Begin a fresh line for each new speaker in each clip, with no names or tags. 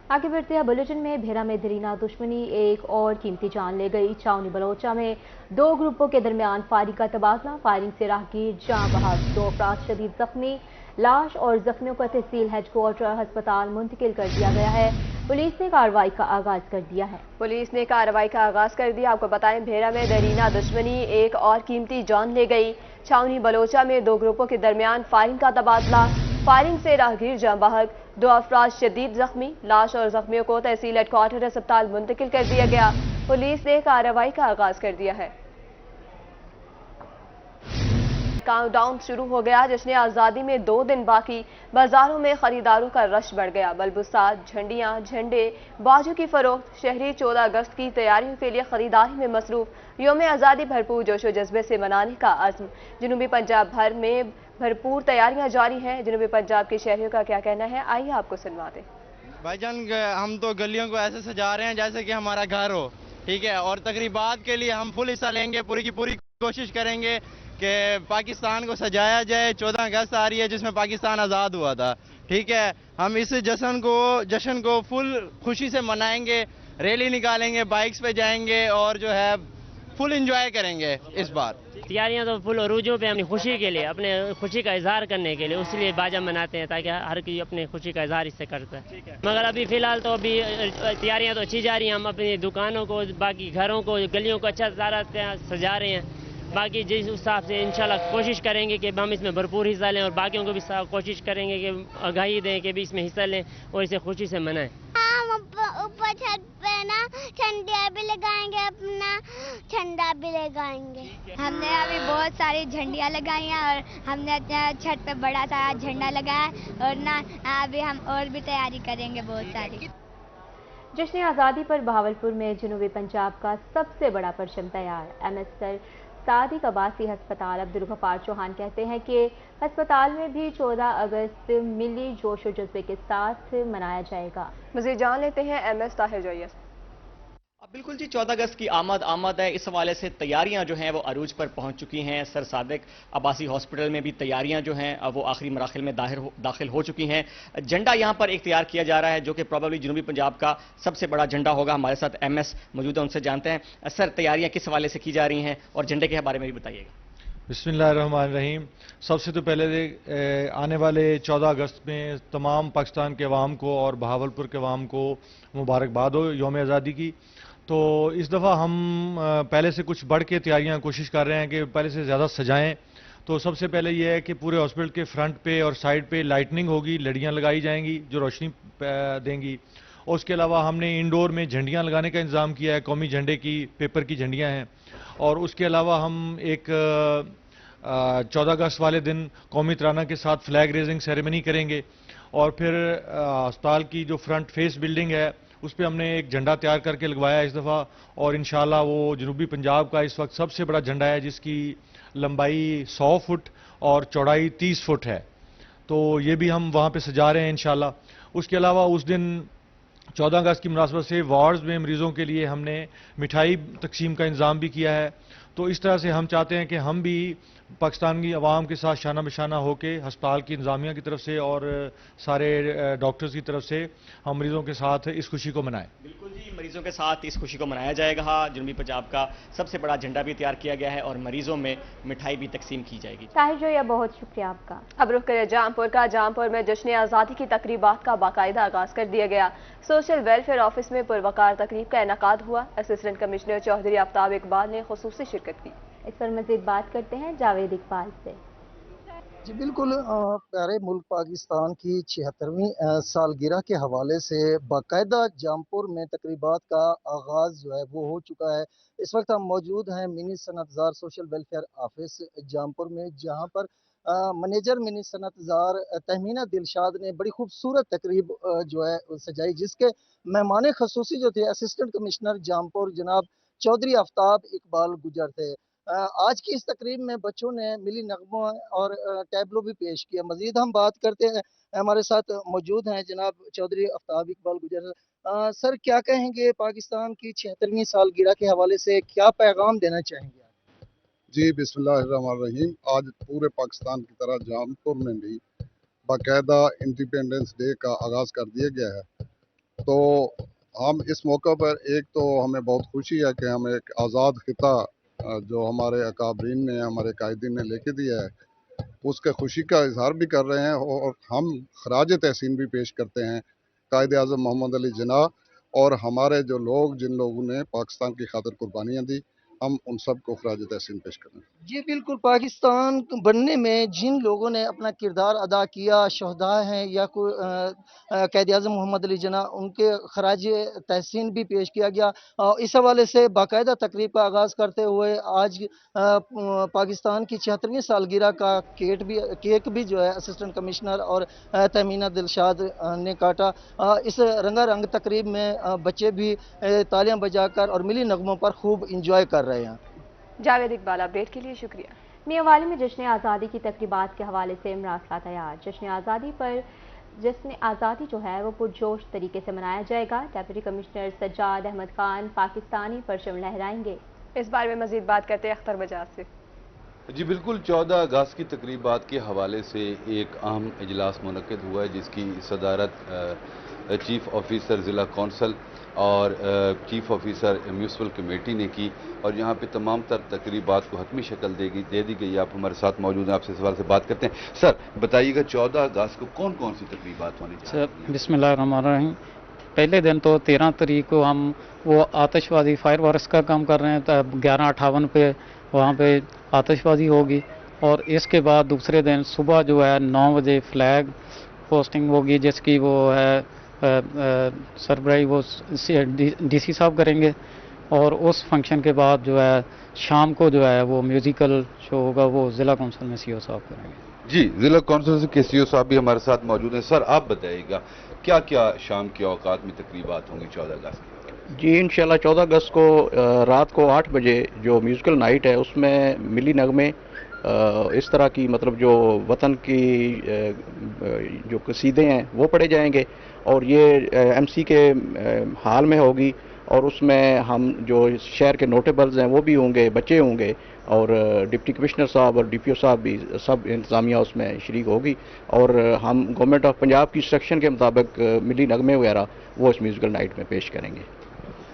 आगे बढ़ते हैं बुलेटिन में। भेरा में दरीना दुश्मनी, एक और कीमती जान ले गई। छावनी बलोचा में दो ग्रुपों के दरमियान फायरिंग का तबादला, फायरिंग से राहगीर जाँ बहक, दो अफराद शदीद जख्मी। लाश और जख्मियों को तहसील हेडक्वार्टर अस्पताल मुंतकिल कर दिया गया है। पुलिस ने कार्रवाई का आगाज कर दिया है। आपको बताएं, भेरा में दरीना दुश्मनी, एक और कीमती जान ले गई। छावनी बलोचा में दो ग्रुपों के दरमियान फायरिंग का तबादला, फायरिंग से राहगीर जाँ बहक, दो अफराद शदीद जख्मी। लाश और जख्मियों को तहसील हेडक्वार्टर अस्पताल मुंतकिल कर दिया गया। पुलिस ने कार्रवाई का आगाज कर दिया है। काउंटडाउन शुरू हो गया। जश्न आज़ादी में 2 दिन बाकी। बाजारों में खरीदारों का रश बढ़ गया। बलबुसात, झंडियां, झंडे, बाजू की फरोख्त। शहरी 14 अगस्त की तैयारियों के लिए खरीदारी में मसरूफ। यौम आज़ादी भरपूर जोशो जज्बे से मनाने का अज़्म। जनूबी पंजाब भर में भरपूर तैयारियां जारी हैं। जनूबी पंजाब के शहरियों का क्या कहना है, आइए आपको सुनवाते।
भाईजान, हम तो गलियों को ऐसे सजा रहे हैं जैसे कि हमारा घर हो, ठीक है। और तकरीबात के लिए हम फुल हिस्सा लेंगे, पूरी की पूरी कोशिश करेंगे कि पाकिस्तान को सजाया जाए। 14 अगस्त आ रही है जिसमें पाकिस्तान आज़ाद हुआ था, ठीक है। हम इस जश्न को फुल खुशी से मनाएंगे, रैली निकालेंगे, बाइक्स पे जाएंगे और जो है फुल एंजॉय करेंगे। इस बार
तैयारियां तो फुल अरूजों पे अपनी खुशी के लिए, अपने खुशी का इजहार करने के लिए, उसलिए बाजा मनाते हैं ताकि हर कोई अपनी खुशी का इजहार इससे करता है। मगर अभी फिलहाल तो अभी तैयारियां तो अच्छी जा रही हैं। हम अपनी दुकानों को, बाकी घरों को, गलियों को अच्छा सारा सजा रहे हैं। बाकी जिस हिसाब से इंशाल्लाह कोशिश करेंगे कि हम इसमें भरपूर हिस्सा लें और बाकियों को भी कोशिश करेंगे कि आगाही दें कि भी इसमें हिस्सा लें और इसे खुशी से मनाएं।
ऊपर छत पे ना झंडिया भी लगाएंगे, अपना झंडा भी लगाएंगे। हमने अभी बहुत सारी झंडियाँ लगाई हैं और हमने छत पे बड़ा सा झंडा लगाया और ना अभी हम और भी तैयारी करेंगे बहुत सारी।
जश्न आज़ादी पर बहावलपुर में जनूबी पंजाब का सबसे बड़ा परचम तैयार। MS सादिक अब्बासी अस्पताल अब्दुल गफ्फार चौहान कहते हैं कि अस्पताल में भी 14 अगस्त मिली जोश और जज्बे के साथ मनाया जाएगा। मज़ीद जान लेते हैं MS ताहिर जोयस।
बिल्कुल जी, 14 अगस्त की आमद है। इस हवाले से तैयारियां जो हैं वो अरूज पर पहुंच चुकी हैं। सर सादिक अब्बासी हॉस्पिटल में भी तैयारियां जो हैं वो आखिरी मराहिल में दाखिल हो चुकी हैं। झंडा यहां पर एक तैयार किया जा रहा है जो कि प्रॉबेबली जनूबी पंजाब का सबसे बड़ा झंडा होगा। हमारे साथ MS मौजूद है, उनसे जानते हैं सर तैयारियां किस हवाले से की जा रही हैं और झंडे के बारे में भी बताइएगा।
बिस्मिल्लाहिर्रहमानिर्रहीम। सबसे तो पहले आने वाले 14 अगस्त में तमाम पाकिस्तान के अवाम को और बहावलपुर के अवाम को मुबारकबाद हो यौम आज़ादी की। तो इस दफ़ा हम पहले से कुछ बढ़ के तैयारियां कोशिश कर रहे हैं कि पहले से ज़्यादा सजाएं। तो सबसे पहले यह है कि पूरे हॉस्पिटल के फ्रंट पे और साइड पे लाइटनिंग होगी, लड़ियां लगाई जाएंगी जो रोशनी देंगी। और उसके अलावा हमने इंडोर में झंडियां लगाने का इंतज़ाम किया है, कौमी झंडे की पेपर की झंडियाँ हैं। और उसके अलावा हम एक 14 अगस्त वाले दिन कौमी तराना के साथ फ्लैग रेजिंग सेरेमनी करेंगे। और फिर अस्पताल की जो फ्रंट फेस बिल्डिंग है उस पर हमने एक झंडा तैयार करके लगवाया इस दफ़ा। और इंशाल्लाह वो जनूबी पंजाब का इस वक्त सबसे बड़ा झंडा है जिसकी लंबाई 100 फुट और चौड़ाई 30 फुट है। तो ये भी हम वहाँ पे सजा रहे हैं इंशाल्लाह। उसके अलावा उस दिन 14 अगस्त की मुनासबत से वार्ड्स में मरीजों के लिए हमने मिठाई तकसीम का इंतज़ाम भी किया है। तो इस तरह से हम चाहते हैं कि हम भी पाकिस्तान की आवाम के साथ शाना बशाना होकर हस्पताल की इंतजामिया की तरफ से और सारे डॉक्टर्स की तरफ से हम मरीजों के साथ इस खुशी को मनाएं।
बिल्कुल जी, मरीजों के साथ इस खुशी को मनाया जाएगा। जनूबी पंजाब का सबसे बड़ा झंडा भी तैयार किया गया है और मरीजों में मिठाई भी तकसीम की जाएगी।
ताहिर जोया, बहुत शुक्रिया आपका।
अब रुख करें जामपुर का। जामपुर में जश्न आज़ादी की तकरीबात का बाकायदा आगाज कर दिया गया। सोशल वेलफेयर ऑफिस में पुरवकार तकरीब का इनेकाद हुआ। असिस्टेंट कमिश्नर चौधरी आफ्ताब इकबाल ने खुसूसी शिरकत की।
इस पर मजीद बात करते हैं जावेद इकबाल से।
जी बिल्कुल, प्यारे मुल्क पाकिस्तान की 76वीं सालगिरह के हवाले से बाकायदा जामपुर में तकरीबात का आगाज़ जो है वो हो चुका है। इस वक्त हम मौजूद हैं मिनी सनतजार सोशल वेलफेयर ऑफिस जामपुर में, जहां पर मैनेजर मिनी सनतजार तहमीना दिलशाद ने बड़ी खूबसूरत तकरीब जो है सजाई, जिसके मेहमान खसूसी जो थे असिस्टेंट कमिश्नर जामपुर जनाब चौधरी आफ्ताब इकबाल गुजर थे। आज की इस तकरीब में बच्चों ने मिली नगमों और टैबलो भी पेश किया। मजीद हम बात करते हैं, हमारे साथ मौजूद हैं जनाब चौधरी आफ्ताब इकबाल गुजर। सर, क्या कहेंगे पाकिस्तान की 76वीं सालगिरह के हवाले से, क्या पैगाम देना चाहेंगे?
जी बिस्मिल्लाहिर्रहमानिर्रहीम। आज पूरे पाकिस्तान की तरह जामपुर में भी बाकायदा इंडिपेंडेंस डे का आगाज़ कर दिया गया है। तो हम इस मौके पर एक तो हमें बहुत खुशी है कि हम एक आज़ाद खिता जो हमारे अकाबरीन ने हमारे कायदीन ने लेके दिया है उसके खुशी का इजहार भी कर रहे हैं और हम खराज तहसीन भी पेश करते हैं कायद आज़म मोहम्मद अली जिन्ना और हमारे जो लोग जिन लोगों ने पाकिस्तान की खातिर कुर्बानियाँ दी हम उन सब को खराज तहसीन पेश करें।
जी बिल्कुल, पाकिस्तान बनने में जिन लोगों ने अपना किरदार अदा किया, शहदा हैं या कोई कायद आज़म मोहम्मद अली जिन्ना, उनके खराज तहसीन भी पेश किया गया। इस हवाले से बाकायदा तकरीब का आगाज़ करते हुए आज पाकिस्तान की 76वीं सालगिरह का केक भी जो है असिस्टेंट कमिश्नर और तहमीना दिलशाद ने काटा। इस रंगारंग तकरीब में बच्चे भी तालियां बजाकर और मिली नगमों पर खूब इंजॉय कर रहे हैं।
जावेद इकबाल, अपडेट के लिए शुक्रिया।
मियांवाली में जश्न आज़ादी की तकरीबात के हवाले से मरासला तैयार। जश्न आज़ादी जो है वो पुरजोश तरीके से मनाया जाएगा। डेप्यूटी कमिश्नर सज्जाद अहमद खान पाकिस्तानी परचम लहराएंगे। इस बारे में मजीद बात करते हैं अख्तर बजाज से।
जी बिल्कुल, 14 अगस्त की तकरीबात के हवाले से एक अहम इजलास मुनक्किद हुआ है जिसकी सदारत चीफ ऑफिसर ज़िला कौंसल और चीफ ऑफिसर म्यूनसिपल कमेटी ने की और यहाँ पे तमाम तर तकरीबात को हतमी शक्ल दे दी गई। आप हमारे साथ मौजूद हैं, आपसे सवाल से बात करते हैं। सर बताइएगा 14 अगस्त को कौन कौन सी तकरीबात होनी चाहिए?
सर बिस्मिल्लाहिर्रहमानिर्रहीम, पहले दिन तो 13 तारीख को हम वो आतिशबाजी फायर वर्क्स का काम कर रहे हैं, तब 11:58 पे वहाँ पे आतिशबाजी होगी और इसके बाद दूसरे दिन सुबह जो है 9 बजे फ्लैग पोस्टिंग होगी जिसकी वो है सरबराही वो डीसी साहब करेंगे और उस फंक्शन के बाद जो है शाम को जो है वो म्यूज़िकल शो होगा, वो ज़िला कौंसिल में सीओ साहब करेंगे।
जी, ज़िला कौंसिल के सीओ साहब भी हमारे साथ मौजूद हैं। सर आप बताइएगा क्या क्या शाम के औकात में तकरीबात होंगी 14 अगस्त की?
जी इंशाल्लाह 14 अगस्त को रात को 8 बजे जो म्यूज़िकल नाइट है उसमें मिली नगमे इस तरह की मतलब जो वतन की जो कसीदे हैं वो पढ़े जाएंगे और ये एमसी के हाल में होगी और उसमें हम जो शहर के नोटेबल्स हैं वो भी होंगे, बच्चे होंगे और डिप्टी कमिश्नर साहब और डीपीओ साहब भी सब इंतज़ामिया उसमें शरीक होगी और हम गवर्नमेंट ऑफ पंजाब की इंस्ट्रक्शन के मुताबिक मिली नगमे वगैरह वो इस म्यूज़िकल नाइट में पेश करेंगे।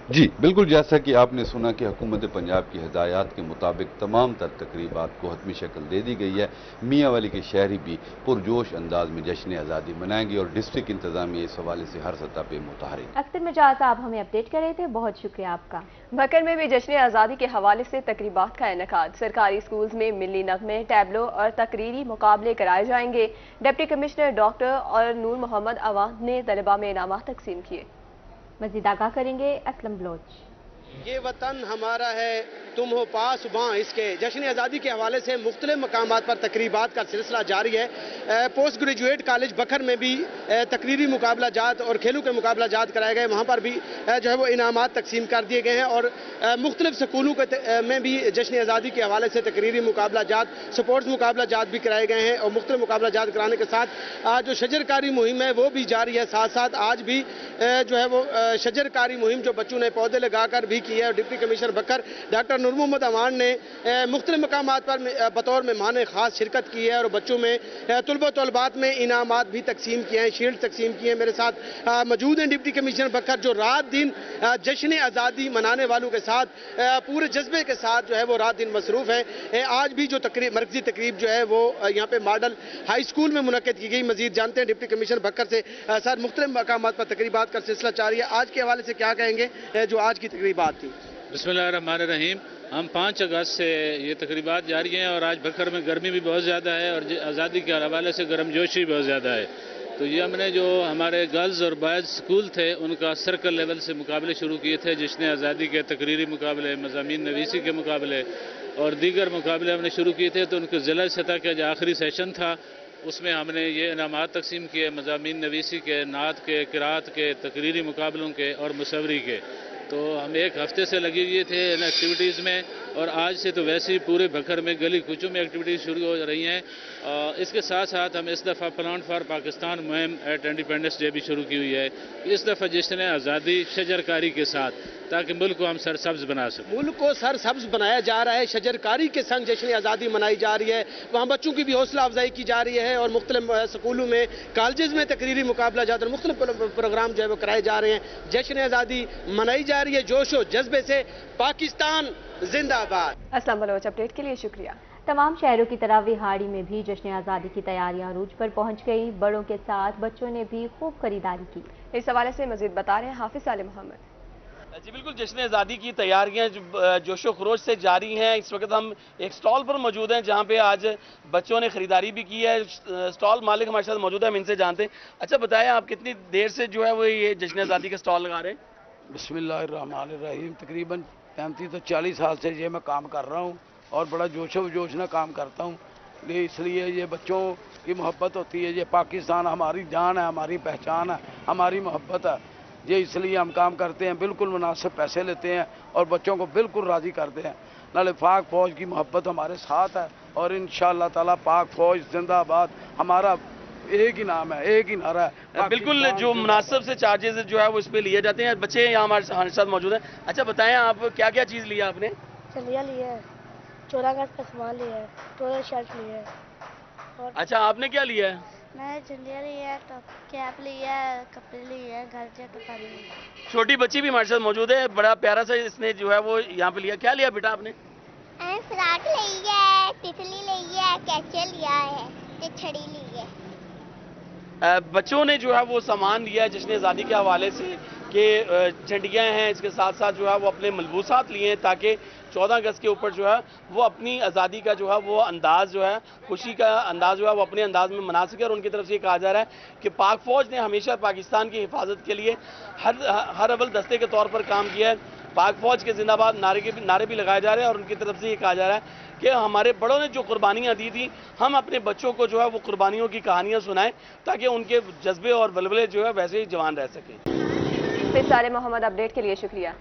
जी बिल्कुल, जैसा कि आपने सुना कि हुकूमत पंजाब की हिदायत के मुताबिक तमाम तर तकरीबात को हतमी शक्ल दे दी गई है। मियांवाली के शहरी भी पुरजोश अंदाज में जश्न आज़ादी मनाएंगे और डिस्ट्रिक्ट इंतजामिया इस हवाले से हर सतह पे मुतहरिक।
अख्तर मिजाज आप हमें अपडेट कर रहे थे, बहुत शुक्रिया आपका।
भक्कर में भी जश्न आज़ादी के हवाले से तकरीबात का इनेकाद। सरकारी स्कूल्स में मिली नगमे, टैबलो और तकरीरी मुकाबले कराए जाएंगे। डिप्टी कमिश्नर डॉक्टर और नूर मोहम्मद अवान ने तलबा में इनामात तकसीम किए। मजीद आगाह करेंगे असलम बलोच।
ये वतन हमारा है तुम हो पास वहाँ इसके जश्न आज़ादी के हवाले से मुख्तलिफ मकामात पर तकरीबात का सिलसिला जारी है। पोस्ट ग्रेजुएट कॉलेज बखर में भी तकरीरी मुकाबला जात और खेलों के मुकाबला जात कराए गए, वहाँ पर भी जो है वो इनामात तकसीम कर दिए गए हैं और मुख्तलिफ स्कूलों में भी जश्न आज़ादी के हवाले से तकरीरी मुकाबला जात, स्पोर्ट्स मुकाबला जात भी कराए गए हैं और मुख्तलिफ मुकाबला जात कराने के साथ जो शजरकारी मुहिम है वो भी जारी है। साथ साथ आज भी जो है वो शजरकारी मुहिम जो बच्चों ने पौधे लगाकर भी की है और डिप्टी कमिश्नर बकर डॉक्टर नूर मोहम्मद अवान ने मुख्तलिफ मकामात पर बतौर मेहमान खास शिरकत की है और बच्चों में तलबा तलबात में इनामात भी तकसीम किए हैं, शील्ड तकसीम किए हैं। मेरे साथ मौजूद हैं डिप्टी कमिश्नर बकर जो रात दिन जश्न आज़ादी मनाने वालों के साथ पूरे जज्बे के साथ जो है वो रात दिन मसरूफ़ है। आज भी जो मरकजी तकरीब जो है वो यहाँ पे मॉडल हाई स्कूल में मुनक्किद की गई। मजीद जानते हैं डिप्टी कमिश्नर बकर से। सर मुख्तलिफ मकामात पर तकरीबात का सिलसिला जारी है, आज के हवाले से क्या कहेंगे जो आज की तकरीबात थी?
बिस्मिल्लाहिर्रहमानिर्रहीम, हम 5 अगस्त से ये तकरीबात जारी हैं और आज बखर में गर्मी भी बहुत ज़्यादा है और आज़ादी के हवाले से गर्मजोशी भी बहुत ज़्यादा है। तो ये हमने जो हमारे गर्ल्स और बॉयज़ स्कूल थे उनका सर्कल लेवल से मुकाबले शुरू किए थे। जश्न आज़ादी के तकरीरी मुकाबले, मज़ामीन नवीसी के मुकाबले और दीगर मुकाबले हमने शुरू किए थे। तो उनके ज़िला सतह का जो आखिरी सेशन था उसमें हमने ये इनामात तकसीम किए, मज़ामीन नवीसी के, नात के, किरात के, तकरीरी मुकाबलों के और मुसवरी के। तो हम एक हफ्ते से लगे हुए थे इन एक्टिविटीज़ में और आज से तो वैसे ही पूरे बखर में गली कुचों में एक्टिविटीज़ शुरू हो रही हैं। इसके साथ साथ हम इस दफ़ा प्लान फॉर पाकिस्तान मुहिम एट इंडिपेंडेंस डे भी शुरू की हुई है। इस दफ़ा जश्न आज़ादी शजरकारी के साथ ताकि मुल्क को हम सरसब्ज बना सकें।
मुल्क को सरसब्ज बनाया जा रहा है, शजरकारी के संग जश्न आज़ादी मनाई जा रही है, वहाँ बच्चों की भी हौसला अफजाई की जा रही है और मुख्तलिफ स्कूलों में, कॉलेज में तकरीरी मुकाबला जाता है, मुख्तलिफ प्रोग्राम जो है वो कराए जा रहे हैं। जश्न आज़ादी मनाई जा रही है जोश और जज्बे से। पाकिस्तान जिंदाबाद।
अस्लम बलोच अपडेट के लिए शुक्रिया।
तमाम शहरों की तरह विहाड़ी में भी जश्न आज़ादी की तैयारियां अरूज पर पहुंच गई। बड़ों के साथ बच्चों ने भी खूब खरीदारी की।
इस हवाले से मजीद बता रहे हैं हाफिज आले मोहम्मद।
जी बिल्कुल, जश्न आज़ादी की तैयारियां जोशो खरोश से जारी हैं। इस वक्त हम एक स्टॉल पर मौजूद हैं जहां पे आज बच्चों ने खरीदारी भी की है। स्टॉल मालिक हमारे साथ मौजूद है, हम इनसे जानते हैं। अच्छा बताएं, आप कितनी देर से जो है वो ये जश्न आज़ादी का स्टॉल लगा रहे हैं?
बिस्मिल्लाहिर्रहमानिर्रहीम। तकरीबन 35 से 40 साल से ये मैं काम कर रहा हूँ और बड़ा जोश ना काम करता हूँ। इसलिए ये बच्चों की मोहब्बत होती है। ये पाकिस्तान हमारी जान है, हमारी पहचान है, हमारी मोहब्बत है। ये इसलिए हम काम करते हैं, बिल्कुल मुनासिब पैसे लेते हैं और बच्चों को बिल्कुल राज़ी करते हैं। नाले पाक फ़ौज की मोहब्बत हमारे साथ है और इंशाअल्लाह ताला पाक फ़ौज जिंदाबाद। हमारा एक ही नाम है, एक ही नारा है।
बिल्कुल, जो मुनासिब से चार्जेस जो है वो इस पे लिए जाते हैं। बच्चे यहाँ हमारे साथ मौजूद हैं। अच्छा बताएं, आप क्या क्या चीज़ लिया आपने?
चलिया लिया है, 14 अगस्त का सामान लिया है, ट्रोजर शर्ट लिया है। और
अच्छा, आपने क्या लिया है?
मैंने झंडिया लिया है, टॉप कैप लिया है, कपड़े लिए हैं, घर से कपड़ा लिया।
छोटी बच्ची भी हमारे साथ मौजूद है, बड़ा प्यारा सा इसने जो है वो यहाँ पे लिया। क्या लिया बेटा आपने?
फ्राक ली है, तितली ली है, कैचे लिया है, छड़ी ली है।
बच्चों ने जो है वो सामान लिया है जश्न आज़ादी के हवाले से कि झंडियाँ हैं, इसके साथ साथ जो है वो अपने मलबूसात लिए हैं ताकि 14 अगस्त के ऊपर जो है वो अपनी आज़ादी का जो है वो अंदाज़ जो है, खुशी का अंदाज़ जो है वो अपने अंदाज़ में मना सके। और उनकी तरफ से ये कहा जा रहा है कि पाक फ़ौज ने हमेशा पाकिस्तान की हिफाजत के लिए हर अव्वल दस्ते के तौर पर काम किया है। पाक फ़ौज के जिंदाबाद नारे भी लगाए जा रहे हैं और उनकी तरफ से ये कहा जा रहा है कि हमारे बड़ों ने जो कुर्बानियाँ दी थी, हम अपने बच्चों को जो है वो कुर्बानियों की कहानियाँ सुनाएं ताकि उनके जज्बे और बलबले जो है वैसे ही जवान रह सकें।
हाफिज आले मोहम्मद अपडेट के लिए शुक्रिया।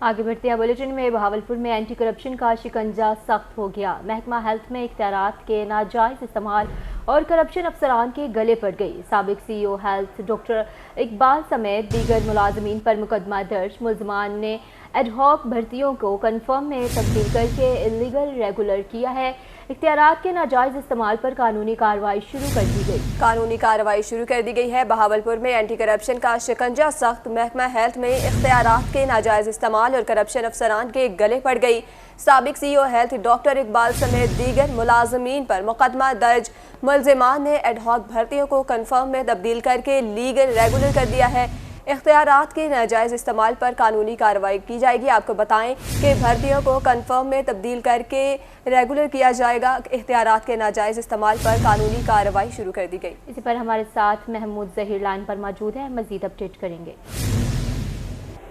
आगे बढ़ते हैं बुलेटिन में। बहावलपुर में एंटी करप्शन का शिकंजा सख्त हो गया। महकमा हेल्थ में इख्तियारात के नाजायज इस्तेमाल और करप्शन अफसरान के गले पड़ गई। साबिक CEO हेल्थ डॉक्टर इकबाल समेत दीगर मुलाजमीन पर मुकदमा दर्ज। मुलजमान ने एडहॉक भर्तियों को कन्फर्म में तब्दील करके इलीगल रेगुलर किया है। इख्तियारात के नाजायज इस्तेमाल पर कानूनी कार्रवाई शुरू कर दी गई।
कानूनी कार्रवाई शुरू कर दी गई है। बहावलपुर में एंटी करप्शन का शिकंजा सख्त। महकमा हेल्थ में इख्तियारात के नाजायज इस्तेमाल और करप्शन अफसरान के गले पड़ गई। साबिक CEO हेल्थ डॉक्टर इकबाल समेत दीगर मुलाजमीन पर मुकदमा दर्ज। मुलजिमान ने एडहॉक भर्तियों को कन्फर्म में तब्दील करके लीगल रेगुलर कर दिया है। इख्तियारात के नाजायज इस्तेमाल पर कानूनी कार्रवाई की जाएगी। आपको बताएं कि भर्तियों को कन्फर्म में तब्दील करके रेगुलर किया जाएगा। इख्तियारात के नाजायज इस्तेमाल पर कानूनी कार्रवाई शुरू कर दी गई।
इसी पर हमारे साथ महमूद जहीर लाइन पर मौजूद है, मजीद अपडेट करेंगे।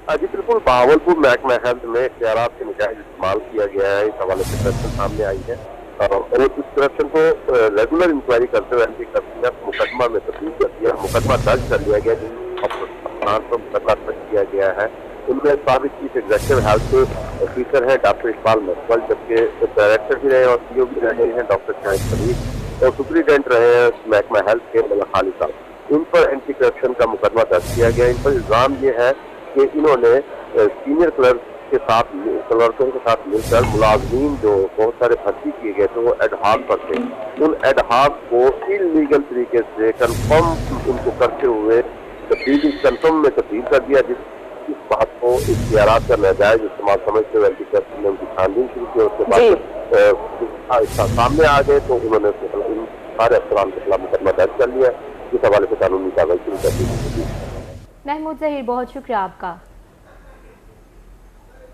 जी बिल्कुल, बहावलपुर महकमा हेल्थ में इख्तियारात के नाजायज इस्तेमाल किया गया है। इस हवाले से करप्शन सामने आई है और इस करप्शन को रेगुलर इंक्वायरी करते हुए एंटी करप्शन मुकदमा में तब्दील कर दिया, मुकदमा दर्ज कर लिया गया, पर मुकदमा दर्ज किया गया है। उनमें साबिक चीफ एग्जीक्यूटिव हेल्थ ऑफिसर हैं डॉक्टर इकबाल मकबल, जबकि डायरेक्टर भी रहे और CEO भी रहे हैं डॉक्टर शाहिद सलीम, और सुप्रीडेंट रहे हैं महकमा हेल्थ के मलिक खालिद साहब। इन पर एंटी करप्शन का मुकदमा दर्ज किया गया। इन पर इल्जाम ये है कि इन्होंने सीनियर क्लर्कों के साथ मिलकर मुलाजमीन जो बहुत सारे भर्ती किए गए थे वो एडहॉक पर थे, उन एडहॉक को इलीगल तरीके से कन्फर्म उनको करते हुए कन्फर्म में तब्दील कर दिया। इस बात को इख्तियारात का नाजायज इस्तेमाल समझते हुए एंटी करप्शन ने उनकी छानबीन शुरू की। उसके बाद सामने आ गए तो उन्होंने सारे अफसरान के खिलाफ मुकदमा दर्ज कर लिया। इस हवाले से कानूनी कार्रवाई शुरू कर दी।
महमूद जहीर, बहुत शुक्रिया आपका।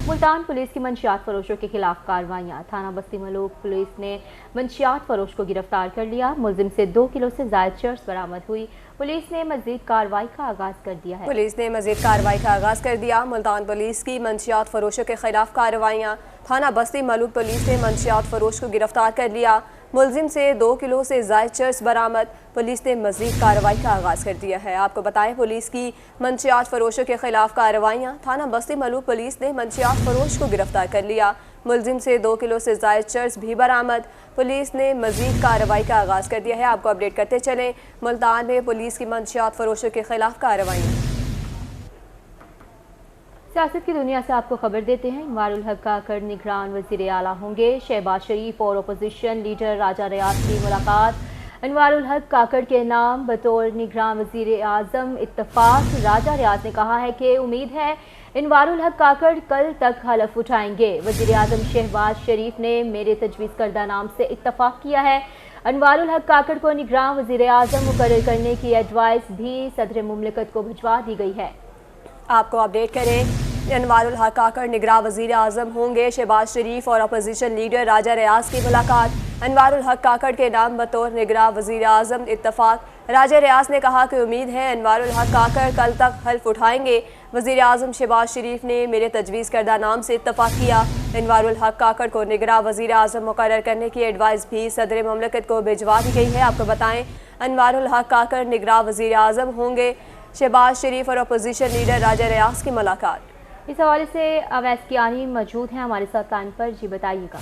मुल्तान पुलिस की मंशियात फरोशों के खिलाफ कार्रवाइयाँ। थाना बस्ती मलूक पुलिस ने मंशियात फरोश को गिरफ्तार कर लिया। मुलजिम से 2 किलो से ज़ायद चर्स बरामद हुई। पुलिस ने मजीद कार्रवाई का आगाज कर दिया है।
पुलिस ने मजीद कार्रवाई का आगाज कर दिया। मुल्तान पुलिस की मंशियात फरोशों के खिलाफ कार्रवाइयाँ। थाना बस्ती मलूक पुलिस ने मंशियात फरोश को गिरफ्तार कर लिया। मुलजिम से 2 किलो से ज़ायद चर्स बरामद। पुलिस ने मजीद कार्रवाई का आगाज कर दिया है। आपको बताएं, पुलिस की मंशियात फरोशों के खिलाफ कार्रवाइयाँ। थाना बस्ती मलूक पुलिस ने मंशियात फरोश को गिरफ्तार कर लिया। मुलजिम से 2 किलो से ज़ायद चर्स भी बरामद। पुलिस ने मजीद कार्रवाई का आगाज़ कर दिया है। आपको अपडेट करते चलें, मुल्तान में पुलिस की मंशियात फरोशों के खिलाफ कार्रवाई।
सियासत की दुनिया से आपको खबर देते हैं। इनवारुल हक काकड़ निगरान वज़ीर आला होंगे। शहबाज शरीफ और अपोजिशन लीडर राजा रियाज की मुलाकात। इनवारुल हक काकड़ के नाम बतौर निगरान वज़ीर आज़म इत्तफाक। राजा रियाज ने कहा है कि उम्मीद है इनवारुल हक काकड़ कल तक हलफ उठाएंगे। वज़ीर आज़म शहबाज शरीफ ने मेरे तजवीज़ करदा नाम से इत्तफाक किया है। इनवारुल हक काकड़ को निगरान वज़ीर आज़म मुकर्रर करने की एडवाइस भी सदर मुमलिकत को भिजवा दी गई है।
आपको अपडेट करें, इनवारुल हक काकड़ निगरान वज़ीर आज़म होंगे। शहबाज शरीफ और अपोजिशन लीडर राजा रियाज की मुलाकात। इनवारुल हक काकड़ के नाम बतौर निगरान वज़ीर आज़म इत्तफाक। राजा रियाज ने कहा कि उम्मीद है इनवारुल हक काकड़ कल तक हल्फ उठाएंगे। वज़ीर आज़म शहबाज शरीफ ने मेरे तजवीज़ करदा नाम से इत्तफाक किया। इनवारुल हक काकड़ को निगरान वज़ीर आज़म मुकर्रर करने की एडवाइस भी सदर मुमलिकत को भिजवा दी गई है। आपको बताएं, इनवारुल हक काकड़ निगरान वज़ीर आज़म होंगे। शहबाज शरीफ और अपोजिशन लीडर राजा रियाज की मुलाकात।
इस हवाले से अवैस कियानी मौजूद हैं हमारे साथ लाइन पर। जी बताइएगा।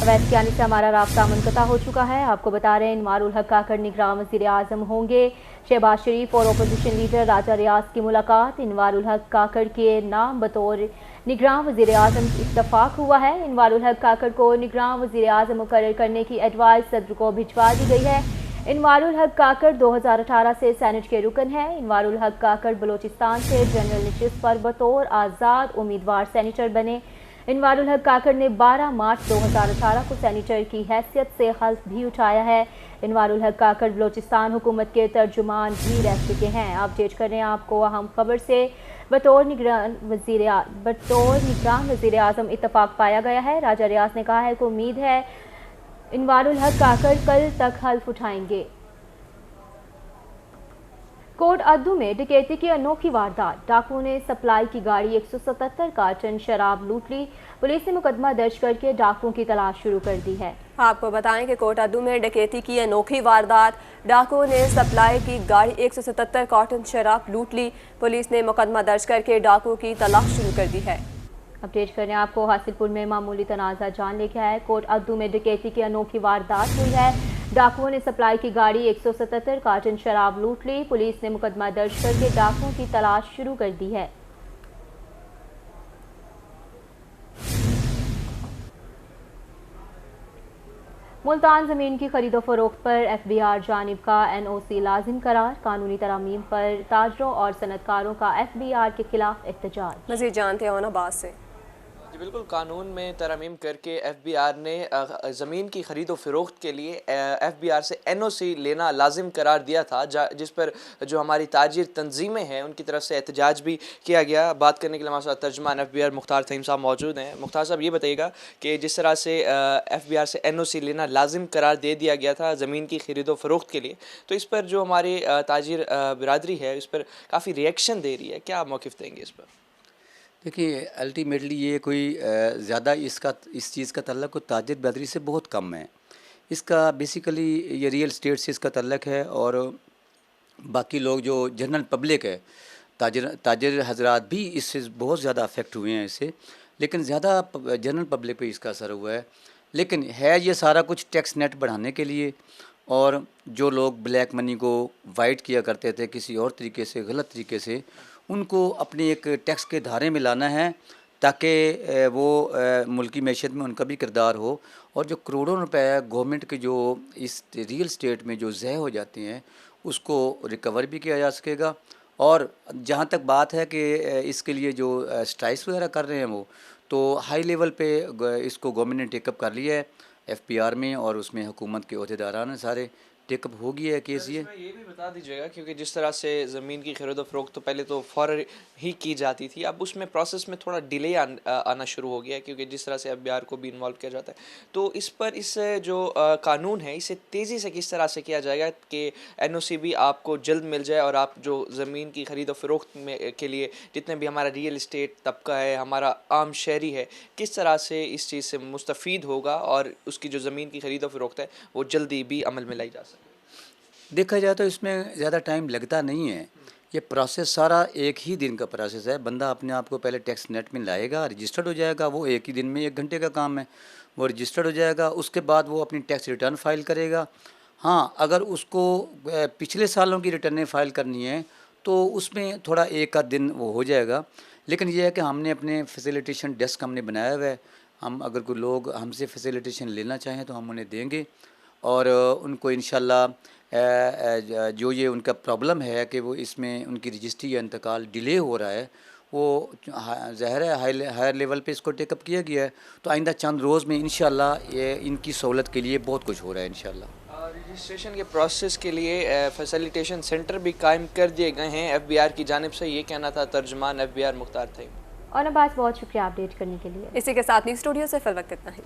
अवैस कियानी से हमारा राब्ता मुनक़ता हो चुका है। आपको बता रहे हैं इनवारुल हक काकड़ निगरान वज़ीर आज़म होंगे। शहबाज शरीफ और अपोजिशन लीडर राजा रियाज की मुलाकात। इनवारुल हक काकड़ के नाम बतौर निगरान वज़ीर आज़म इत्तफाक हुआ है। इनवारुल हक काकड़ को निगरान वज़ीर आज़म मुकर्रर करने की एडवाइस सदर को भिजवा दी गई है। इनवारुल हक काकड़ 2018 से सेनेट के रुकन है। इनवारुल हक काकड़ बलोचिस्तान से जनरल नशिस्त पर बतौर आज़ाद उम्मीदवार सेनेटर बने। इनवारुल हक काकड़ ने 12 मार्च 2018 को सेनेटर की हैसियत से हल्फ भी उठाया है। इनवारुल हक काकड़ बलोचिस्तान हुकूमत के तर्जुमान भी रह चुके हैं। अपडेट कर रहे हैं आपको अहम खबर से। बतौर निगरान वज़ीर आज़म इत्तफाक पाया गया है। राजा रियाज ने कहा है कि उम्मीद है इनवारुल हक काकड़ कल तक हल्फ उठाएंगे। कोट अद्दू में डकैती की अनोखी वारदात। डाकुओं ने सप्लाई की गाड़ी 177 कार्टन शराब लूट ली। पुलिस ने मुकदमा दर्ज करके डाकुओं की तलाश शुरू कर दी है।
आपको बताएं कि कोट अद्दू में डकैती की अनोखी वारदात। डाकुओं ने सप्लाई की गाड़ी 177 कार्टन शराब लूट ली। पुलिस ने मुकदमा दर्ज करके डाकुओं की तलाश शुरू कर दी है।
अपडेट करने आपको हासिलपुर में मामूली तनाज़ा जान लेके आया। कोट अद्दू में डकैती की अनोखी वारदात हुई है। डाकुओं ने सप्लाई की गाड़ी 177 कार्टन शराब लूट ली। पुलिस ने मुकदमा दर्ज करके डाकुओं की तलाश शुरू कर दी है। मुल्तान ज़मीन की खरीदो फरोख्त पर FBR जानिब का NOC लाजिम करार। कानूनी तरामीम पर ताजरों और सनतकारों का FBR के खिलाफ एहतजाज।
मज़ीद जानते हैं आबाद से।
जी बिल्कुल, कानून में तरमीम करके FBR ने ज़मीन की ख़रीद व फ़रोख्त के लिए FBR से NOC लेना लाजिम करार दिया था, जिस पर जो हमारी ताजिर तंजीमें हैं उनकी तरफ से एहतजाज भी किया गया। बात करने के लिए हमारे साथ तर्जुमान FBR मुख्तार तहीम साहब मौजूद हैं। मुख्तार साहब, ये बताइएगा कि जिस तरह से FBR से NOC लेना लाजिम करार दे दिया गया था ज़मीन की ख़रीद व फ़रोख्त के लिए, तो इस पर जो हमारी ताजिर बिरादरी है इस पर काफ़ी रिएक्शन दे रही है, क्या मौक़िफ़ देंगे इस पर?
देखिए, अल्टीमेटली ये कोई ज़्यादा इस चीज़ का तल्लुक़ कोई ताजिर बिरादरी से बहुत कम है। इसका बेसिकली ये रियल स्टेट से इसका तल्लुक़ है और बाकी लोग जो जनरल पब्लिक है, ताजिर हजरात भी इससे बहुत ज़्यादा अफेक्ट हुए हैं इससे, लेकिन ज़्यादा जनरल पब्लिक पे इसका असर हुआ है। लेकिन है ये सारा कुछ टैक्स नेट बढ़ाने के लिए, और जो लोग ब्लैक मनी को वाइट किया करते थे किसी और तरीके से, गलत तरीके से, उनको अपनी एक टैक्स के धारे में लाना है ताकि वो मुल्की मैशत में उनका भी किरदार हो, और जो करोड़ों रुपए गवर्नमेंट के जो इस रियल स्टेट में जो ज़ाया हो जाते हैं उसको रिकवर भी किया जा सकेगा। और जहाँ तक बात है कि इसके लिए जो स्ट्राइक्स वगैरह कर रहे हैं वो तो हाई लेवल पे इसको गवर्नमेंट ने टेकअप कर लिया है FPR में, और उसमें हुकूमत के अहदेदारान ने सारे टेकअप हो गया है केस। ये
भी बता दीजिएगा, क्योंकि जिस तरह से ज़मीन की खरीद फ़रोख्त तो पहले तो फ़ौरन ही की जाती थी, अब उसमें प्रोसेस में थोड़ा डिले आना शुरू हो गया है, क्योंकि जिस तरह से FBR को भी इन्वॉल्व किया जाता है। तो इस पर इस जो कानून है इसे तेज़ी से किस तरह से किया जाएगा कि NOC भी आपको जल्द मिल जाए, और आप जो ज़मीन की खरीद फ़रोख्त में के लिए जितने भी हमारा रियल इस्टेट तबका है, हमारा आम शहरी है, किस तरह से इस चीज़ से मुस्तफ़ीद होगा और उसकी जो ज़मीन की खरीद फ़रोख्त है वो जल्दी भी अमल में लाई जा सके?
देखा जाए तो इसमें ज़्यादा टाइम लगता नहीं है, ये प्रोसेस सारा एक ही दिन का प्रोसेस है। बंदा अपने आप को पहले टैक्स नेट में लाएगा, रजिस्टर्ड हो जाएगा, वो एक ही दिन में 1 घंटे का काम है, वो रजिस्टर्ड हो जाएगा। उसके बाद वो अपनी टैक्स रिटर्न फाइल करेगा। हाँ, अगर उसको पिछले सालों की रिटर्नें फाइल करनी है तो उसमें थोड़ा 1 आध दिन वो हो जाएगा। लेकिन ये है कि हमने अपने फैसिलिटेशन डेस्क हमने बनाया हुआ है, हम अगर कोई लोग हमसे फैसिलिटेशन लेना चाहें तो हम उन्हें देंगे और उनको इंशाल्लाह जो ये उनका प्रॉब्लम है कि वो इसमें उनकी रजिस्ट्री या इंतकाल डिले हो रहा है, वो ज़ाहिर है हायर लेवल पे इसको टेकअप किया गया है। तो आइंदा चंद रोज़ में इंशाल्लाह ये इनकी सहूलत के लिए बहुत कुछ हो रहा है इंशाल्लाह।
रजिस्ट्रेशन के प्रोसेस के लिए फैसिलिटेशन सेंटर भी कायम कर दिए गए हैं FBR की जानिब से, ये कहना था तर्जुमान FBR मुख्तार थे।
और अब्बास, बहुत शुक्रिया अपडेट करने के लिए।
इसी के साथ न्यूज़ स्टूडियो से फिल वक्त इतना ही।